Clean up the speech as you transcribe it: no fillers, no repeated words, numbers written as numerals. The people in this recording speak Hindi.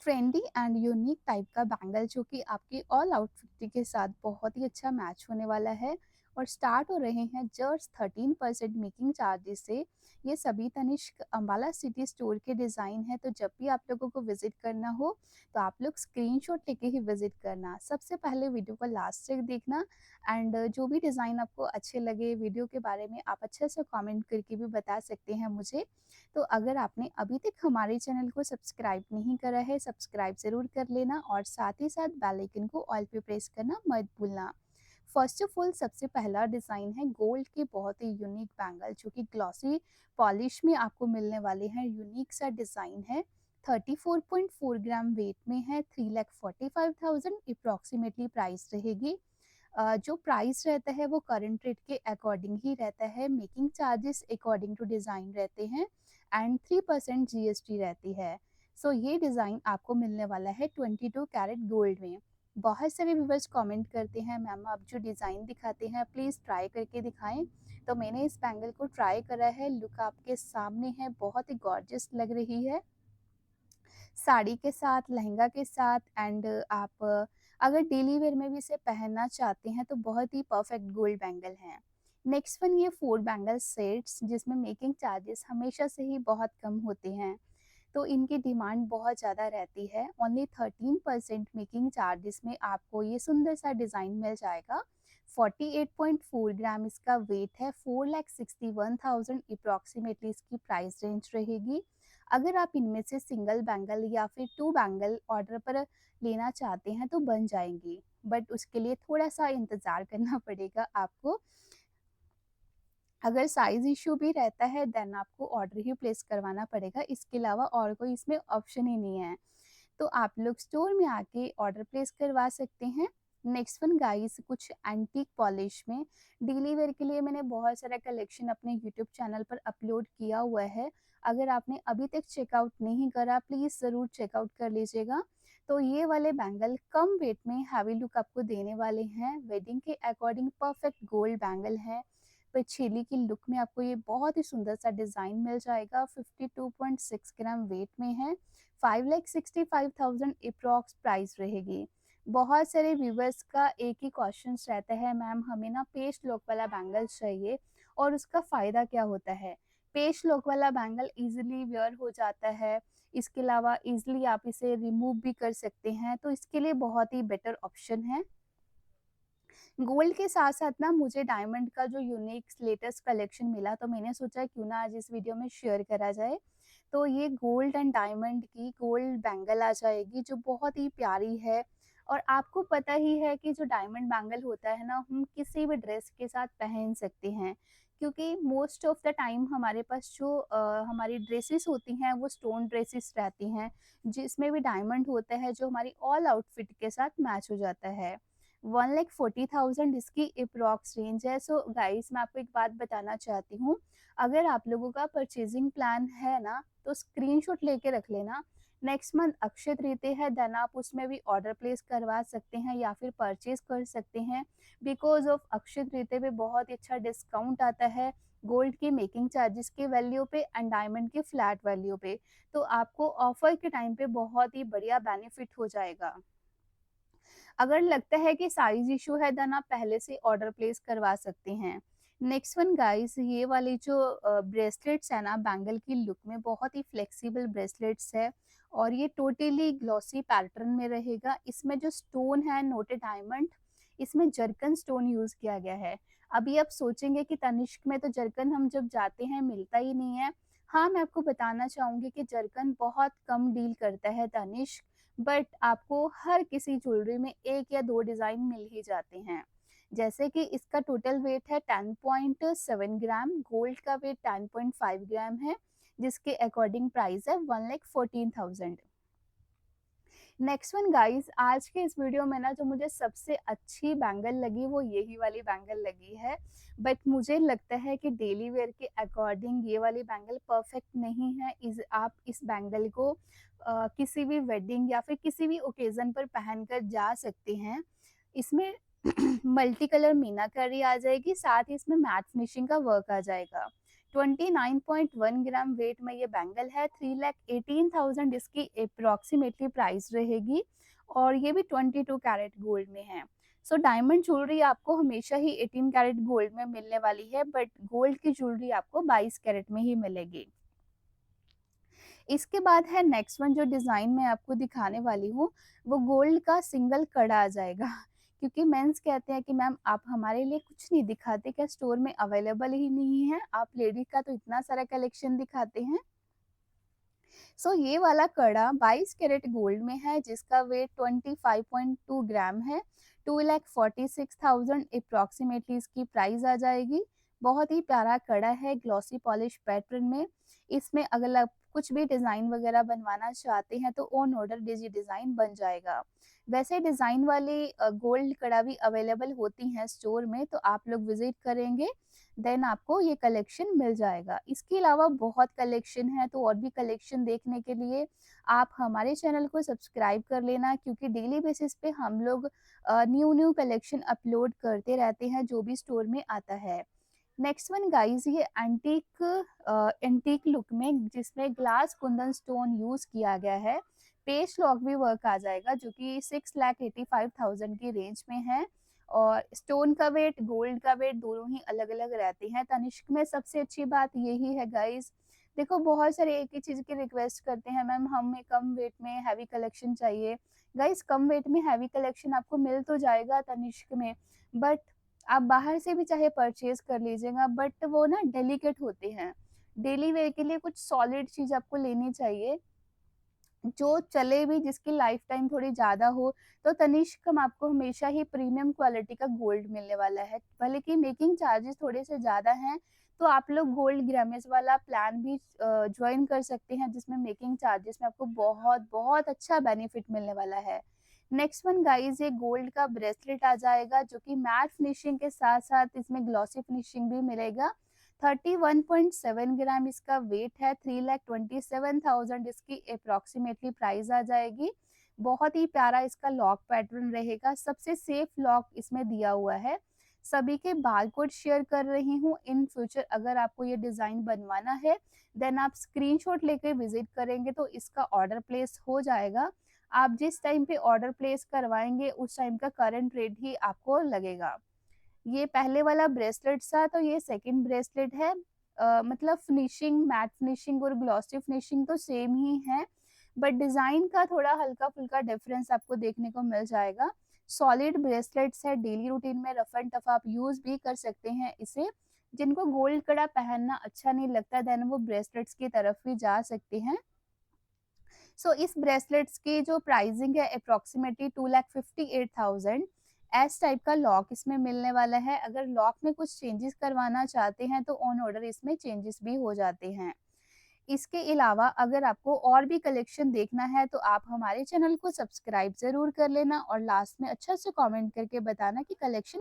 ट्रेंडी एंड यूनिक टाइप का बैंगल जो कि आपकी ऑल आउटफिट के साथ बहुत ही अच्छा मैच होने वाला है और स्टार्ट हो रहे हैं जस्ट 13% मेकिंग चार्जेस से। ये सभी तनिष्क अंबाला सिटी स्टोर के डिज़ाइन है, तो जब भी आप लोगों को विजिट करना हो तो आप लोग स्क्रीनशॉट लेके ही विजिट करना। सबसे पहले वीडियो को लास्ट तक देखना एंड जो भी डिज़ाइन आपको अच्छे लगे वीडियो के बारे में आप अच्छे से कमेंट करके भी बता सकते हैं मुझे। तो अगर आपने अभी तक हमारे चैनल को सब्सक्राइब नहीं करा है, सब्सक्राइब ज़रूर कर लेना और साथ ही साथ बेल आइकन को ऑल पे प्रेस करना मत भूलना। फर्स्ट ऑफ ऑल सबसे पहला डिज़ाइन है गोल्ड के बहुत ही यूनिक बैंगल जो कि ग्लॉसी पॉलिश में आपको मिलने वाले हैं। यूनिक सा डिज़ाइन है, 34.4 ग्राम वेट में है, 3,45,000 अप्रॉक्सीमेटली प्राइस रहेगी। जो प्राइस रहता है वो करंट रेट के अकॉर्डिंग ही रहता है। Making charges according to design रहते हैं एंड 3% जीएसटी रहती है। सो ये डिज़ाइन आपको मिलने वाला है 22 कैरेट गोल्ड में। बहुत सारे व्यूवर्स कमेंट करते हैं मैम आप जो डिज़ाइन दिखाते हैं प्लीज़ ट्राई करके दिखाएं। तो मैंने इस बैंगल को ट्राई करा है, लुक आपके सामने है, बहुत ही गॉर्जियस लग रही है साड़ी के साथ, लहंगा के साथ एंड आप अगर डेली वेयर में भी इसे पहनना चाहते हैं तो बहुत ही परफेक्ट गोल्ड बैंगल हैं। नेक्स्ट वन ये 4 बैंगल सेट्स जिसमें मेकिंग चार्जेस हमेशा से ही बहुत कम होते हैं, तो इनकी डिमांड बहुत ज़्यादा रहती है। ओनली 13% मेकिंग चार्जेस में आपको ये सुंदर सा डिज़ाइन मिल जाएगा। 48.4 ग्राम इसका वेट है, 4,61,000 अप्रॉक्सीमेटली इसकी प्राइस रेंज रहेगी। अगर आप इनमें से सिंगल बैंगल या फिर 2 बैंगल ऑर्डर पर लेना चाहते हैं तो बन जाएंगी, बट उसके लिए थोड़ा सा इंतज़ार करना पड़ेगा आपको। अगर साइज़ इश्यू भी रहता है देन आपको ऑर्डर ही प्लेस करवाना पड़ेगा, इसके अलावा और कोई इसमें ऑप्शन ही नहीं है। तो आप लोग स्टोर में आके ऑर्डर प्लेस करवा सकते हैं। नेक्स्ट वन गाइस कुछ एंटीक पॉलिश में डेली वेयर के लिए मैंने बहुत सारा कलेक्शन अपने यूट्यूब चैनल पर अपलोड किया हुआ है। अगर आपने अभी तक चेकआउट नहीं करा प्लीज़ ज़रूर चेकआउट कर लीजिएगा। तो ये वाले बैंगल कम वेट में हैवी लुक आपको देने वाले हैं। वेडिंग के अकॉर्डिंग परफेक्ट गोल्ड बैंगल है। पिछेली की लुक में आपको ये बहुत ही सुंदर सा डिज़ाइन मिल जाएगा। 52.6 ग्राम वेट में है, 5,65,000 अप्रॉक्स प्राइस रहेगी। बहुत सारे व्यूवर्स का एक ही क्वेश्चन रहता है मैम हमें ना पेस्ट लॉक वाला बैंगल चाहिए और उसका फ़ायदा क्या होता है। पेस्ट लॉक वाला बैंगल इजीली वेयर हो जाता है, इसके अलावा इजीली आप इसे रिमूव भी कर सकते हैं, तो इसके लिए बहुत ही बेटर ऑप्शन है। गोल्ड के साथ-साथ ना मुझे डायमंड का जो यूनिक लेटेस्ट कलेक्शन मिला तो मैंने सोचा क्यों ना आज इस वीडियो में शेयर करा जाए। तो ये गोल्ड एंड डायमंड की गोल्ड बैंगल आ जाएगी जो बहुत ही प्यारी है। और आपको पता ही है कि जो डायमंड बैंगल होता है ना हम किसी भी ड्रेस के साथ पहन सकते हैं, क्योंकि मोस्ट ऑफ द टाइम हमारे पास जो हमारी ड्रेसेस होती हैं वो स्टोन ड्रेसेस रहती हैं जिसमें भी डायमंड होता है जो हमारी ऑल आउटफिट के साथ मैच हो जाता है। 1,40,000 इसकी अप्रॉक्स रेंज है। सो गाइस मैं आपको एक बात बताना चाहती हूँ, अगर आप लोगों का परचेजिंग प्लान है ना तो स्क्रीनशॉट लेके रख लेना। नेक्स्ट मंथ अक्षय तृतीया है देन आप उसमें भी ऑर्डर प्लेस करवा सकते हैं या फिर परचेज कर सकते हैं। बिकॉज ऑफ अक्षय तृतीया पे बहुत ही अच्छा डिस्काउंट आता है गोल्ड की मेकिंग चार्जेस के वैल्यू पे एंड डायमंड के फ्लैट वैल्यू पे। तो आपको ऑफर के टाइम पे बहुत ही बढ़िया बेनिफिट हो जाएगा। अगर लगता है कि साइज इशू है देन आप पहले से ऑर्डर प्लेस करवा सकते हैं। नेक्स्ट वन गाइस ये वाली जो ब्रेसलेट्स है ना बैंगल की लुक में बहुत ही फ्लेक्सिबल ब्रेसलेट्स है और ये टोटली ग्लॉसी पैटर्न में रहेगा। इसमें जो स्टोन है नोटेड डायमंड, इसमें जरकन स्टोन यूज किया गया है। अभी आप सोचेंगे कि तनिष्क में तो जरकन हम जब जाते हैं मिलता ही नहीं है। हाँ मैं आपको बताना चाहूंगी कि जरकन बहुत कम डील करता है तनिष्क, बट आपको हर किसी ज्वेलरी में 1 या 2 डिज़ाइन मिल ही जाते हैं। जैसे कि इसका टोटल वेट है 10.7 ग्राम, गोल्ड का वेट 10.5 ग्राम है, जिसके अकॉर्डिंग प्राइस है 1,14,000। नेक्स्ट वन गाइस आज के इस वीडियो में ना जो मुझे सबसे अच्छी बैंगल लगी वो यही वाली बैंगल लगी है, बट मुझे लगता है कि डेली वेयर के अकॉर्डिंग ये वाली बैंगल परफेक्ट नहीं है। आप इस बैंगल को किसी भी वेडिंग या फिर किसी भी ओकेजन पर पहनकर जा सकते हैं। इसमें मल्टी कलर मीनाकारी आ जाएगी, साथ ही इसमें मैट फिनिशिंग का वर्क आ जाएगा। 29.1 ग्राम वेट में ये बैंगल है, 3,18,000 इसकी अप्रॉक्सिमेटली प्राइस रहेगी और ये भी 22 कैरेट गोल्ड में है। सो डायमंड ज्वेलरी आपको हमेशा ही 18 कैरेट गोल्ड में मिलने वाली है, बट गोल्ड की ज्वेलरी आपको 22 कैरेट में ही मिलेगी। इसके बाद है नेक्स्ट वन, जो डिज़ाइन मैं आपको दिखाने वाली हूँ, वो गोल्ड का सिंगल कड़ा आ जाएगा। क्योंकि मेंस कहते हैं कि मैम आप हमारे लिए कुछ नहीं दिखाते, क्या स्टोर में अवेलेबल ही नहीं है? आप लेडीज़ का तो इतना सारा कलेक्शन दिखाते हैं। सो ये वाला कड़ा 22 कैरेट गोल्ड में है, जिसका वेट 25.2 ग्राम है। 2,46,000 अप्रॉक्सिमेटली इसकी प्राइस आ जाएगी। बहुत ही प्यारा कड़ा है ग्लॉसी पॉलिश पैटर्न में। इसमें अगर आप कुछ भी डिज़ाइन वगैरह बनवाना चाहते हैं तो ऑन ऑर्डर डिजी डिज़ाइन बन जाएगा। वैसे डिज़ाइन वाली गोल्ड कड़ा भी अवेलेबल होती हैं स्टोर में, तो आप लोग विजिट करेंगे देन आपको ये कलेक्शन मिल जाएगा। इसके अलावा बहुत कलेक्शन है, तो और भी कलेक्शन देखने के लिए आप हमारे चैनल को सब्सक्राइब कर लेना, क्योंकि डेली बेसिस पे हम लोग न्यू कलेक्शन अपलोड करते रहते हैं जो भी स्टोर में आता है। नेक्स्ट वन गाइस, ये एंटीक लुक में जिसमें ग्लास कुंदन स्टोन यूज किया गया है। पेस्ट लॉक भी वर्क आ जाएगा जो कि 6,85,000 की रेंज में है। और स्टोन का वेट, गोल्ड का वेट दोनों ही अलग अलग रहते हैं। तनिष्क में सबसे अच्छी बात यही है गाइस, देखो बहुत सारे एक ही चीज़ की रिक्वेस्ट करते हैं, मैम हमें कम वेट में हैवी कलेक्शन चाहिए। गाइस कम वेट में हैवी कलेक्शन आपको मिल तो जाएगा तनिष्क में, बट आप बाहर से भी चाहे परचेज कर लीजिएगा, बट वो ना डेलिकेट होते हैं। डेली वेयर के लिए कुछ सॉलिड चीज़ आपको लेनी चाहिए, जो चले भी, जिसकी लाइफ टाइम थोड़ी ज़्यादा हो। तो तनिष्क में आपको हमेशा ही प्रीमियम क्वालिटी का गोल्ड मिलने वाला है। भले कि मेकिंग चार्जेस थोड़े से ज़्यादा हैं, तो आप लोग गोल्ड ग्रामेज वाला प्लान भी जॉइन कर सकते हैं, जिसमें मेकिंग चार्जेस में आपको बहुत बहुत अच्छा बेनिफिट मिलने वाला है। नेक्स्ट वन गाइस, ये गोल्ड का ब्रेसलेट आ जाएगा जो कि मैट फिनिशिंग के साथ साथ इसमें ग्लॉसी फिनिशिंग भी मिलेगा। 31.7 ग्राम इसका वेट है। 3,27,000 इसकी अप्रॉक्सिमेटली प्राइस आ जाएगी। बहुत ही प्यारा इसका लॉक पैटर्न रहेगा। सबसे सेफ लॉक इसमें दिया हुआ है। सभी के बारकोड शेयर कर रही हूँ। इन फ्यूचर अगर आपको ये डिज़ाइन बनवाना है, देन आप स्क्रीनशॉट लेके विजिट करेंगे तो इसका ऑर्डर प्लेस हो जाएगा। आप जिस टाइम पे ऑर्डर प्लेस करवाएंगे उस टाइम का करंट रेट ही आपको लगेगा। ये पहले वाला ब्रेसलेट था, तो ये सेकंड ब्रेसलेट है। मतलब फिनिशिंग, मैट फिनिशिंग और ग्लॉसी फिनिशिंग तो सेम ही है, बट डिज़ाइन का थोड़ा हल्का-फुल्का डिफरेंस आपको देखने को मिल जाएगा। सॉलिड ब्रेसलेट्स है, डेली रूटीन में रफ एंड टफ आप यूज़ भी कर सकते हैं इसे। जिनको गोल्ड कड़ा पहनना अच्छा नहीं लगता, देन वो ब्रेसलेट्स की तरफ भी जा सकते हैं। सो इस ब्रेसलेट्स की जो प्राइसिंग है अप्रॉक्सिमेटली 2,58,000। एस टाइप का लॉक इसमें मिलने वाला है। अगर लॉक में कुछ चेंजेस करवाना चाहते हैं तो ऑन ऑर्डर इसमें चेंजेस भी हो जाते हैं। इसके अलावा अगर आपको और भी कलेक्शन देखना है तो आप हमारे चैनल को सब्सक्राइब ज़रूर कर लेना और लास्ट में अच्छा से कमेंट करके बताना कि कलेक्शन